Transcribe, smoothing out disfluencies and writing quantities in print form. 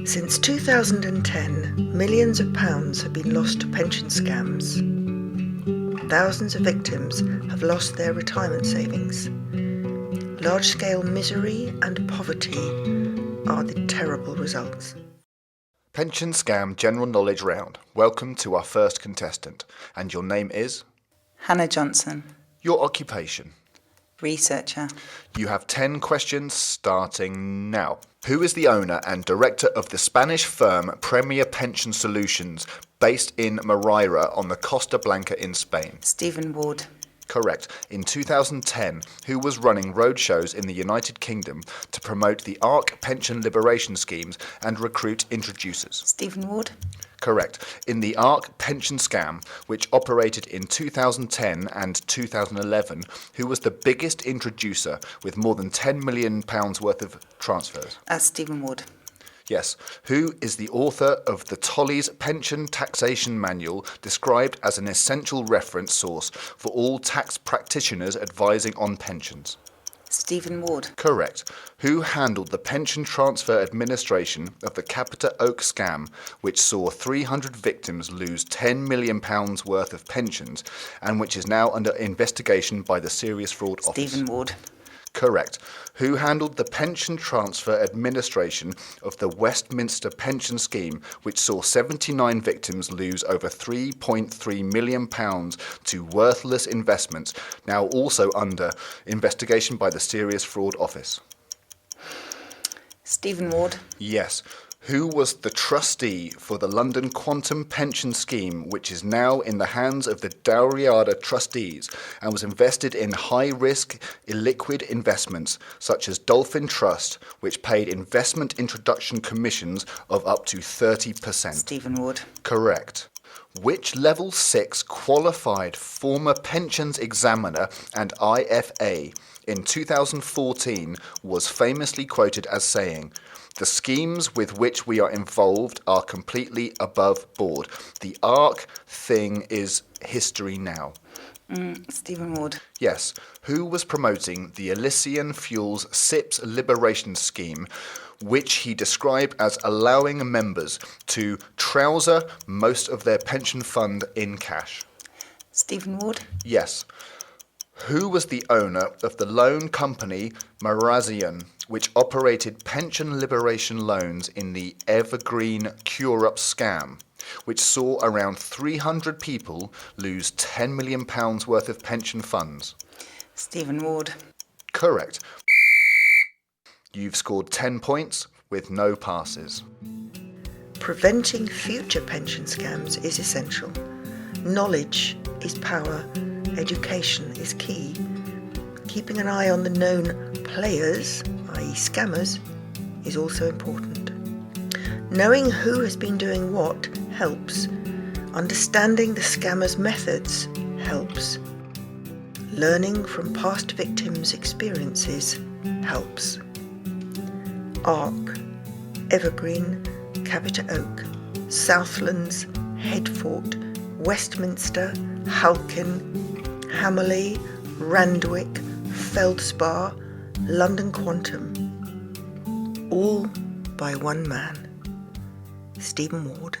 Since 2010, millions of pounds have been lost to pension scams. Thousands of victims have lost their retirement savings. Large-scale misery and poverty are the terrible results. Pension Scam General Knowledge Round. Welcome to our first contestant. And your name is? Hannah Johnson. Your occupation? Researcher. You have 10 questions starting now. Who is the owner and director of the Spanish firm Premier Pension Solutions, based in Moreira on the Costa Blanca in Spain? Stephen Ward. Correct. In 2010, who was running roadshows in the United Kingdom to promote the Ark pension liberation schemes and recruit introducers? Stephen Ward. Correct. In the Ark pension scam, which operated in 2010 and 2011, who was the biggest introducer with more than £10 million worth of transfers? Stephen Ward. Yes. Who is the author of the Tolleys Pensions Taxation Manual, described as an essential reference source for all tax practitioners advising on pensions? Stephen Ward. Correct. Who handled the pension transfer administration of the Capita Oak scam, which saw 300 victims lose £10 million worth of pensions, and which is now under investigation by the Serious Fraud Office? Stephen Ward. Correct. Who handled the pension transfer administration of the Westminster pension scheme, which saw 79 victims lose over £3.3 million to worthless investments, now also under investigation by the Serious Fraud Office? Stephen Ward. Yes. Who was the trustee for the London Quantum Pension Scheme, which is now in the hands of the Dowriada trustees and was invested in high-risk, illiquid investments such as Dolphin Trust, which paid investment introduction commissions of up to 30%? Stephen Ward. Correct. Which Level 6 qualified former pensions examiner and IFA in 2014 was famously quoted as saying, "The schemes with which we are involved are completely above board. The Ark thing is history now"? Stephen Ward. Yes. Who was promoting the Elysian Fuels SIPS Liberation Scheme, which he described as allowing members to trouser most of their pension fund in cash? Stephen Ward. Yes. Who was the owner of the loan company Marazion, which operated pension liberation loans in the Evergreen QROPS scam, which saw around 300 people lose £10 million worth of pension funds? Stephen Ward. Correct. You've scored 10 points with no passes. Preventing future pension scams is essential. Knowledge is power. Education is key. Keeping an eye on the known players, i.e. scammers, is also important. Knowing who has been doing what helps. Understanding the scammers' methods helps. Learning from past victims' experiences helps. Ark, Evergreen, Capita Oak, Southlands, Headfort, Westminster, Halkin, Hammerley, Randwick, Feldspar, London Quantum. All by one man, Stephen Ward.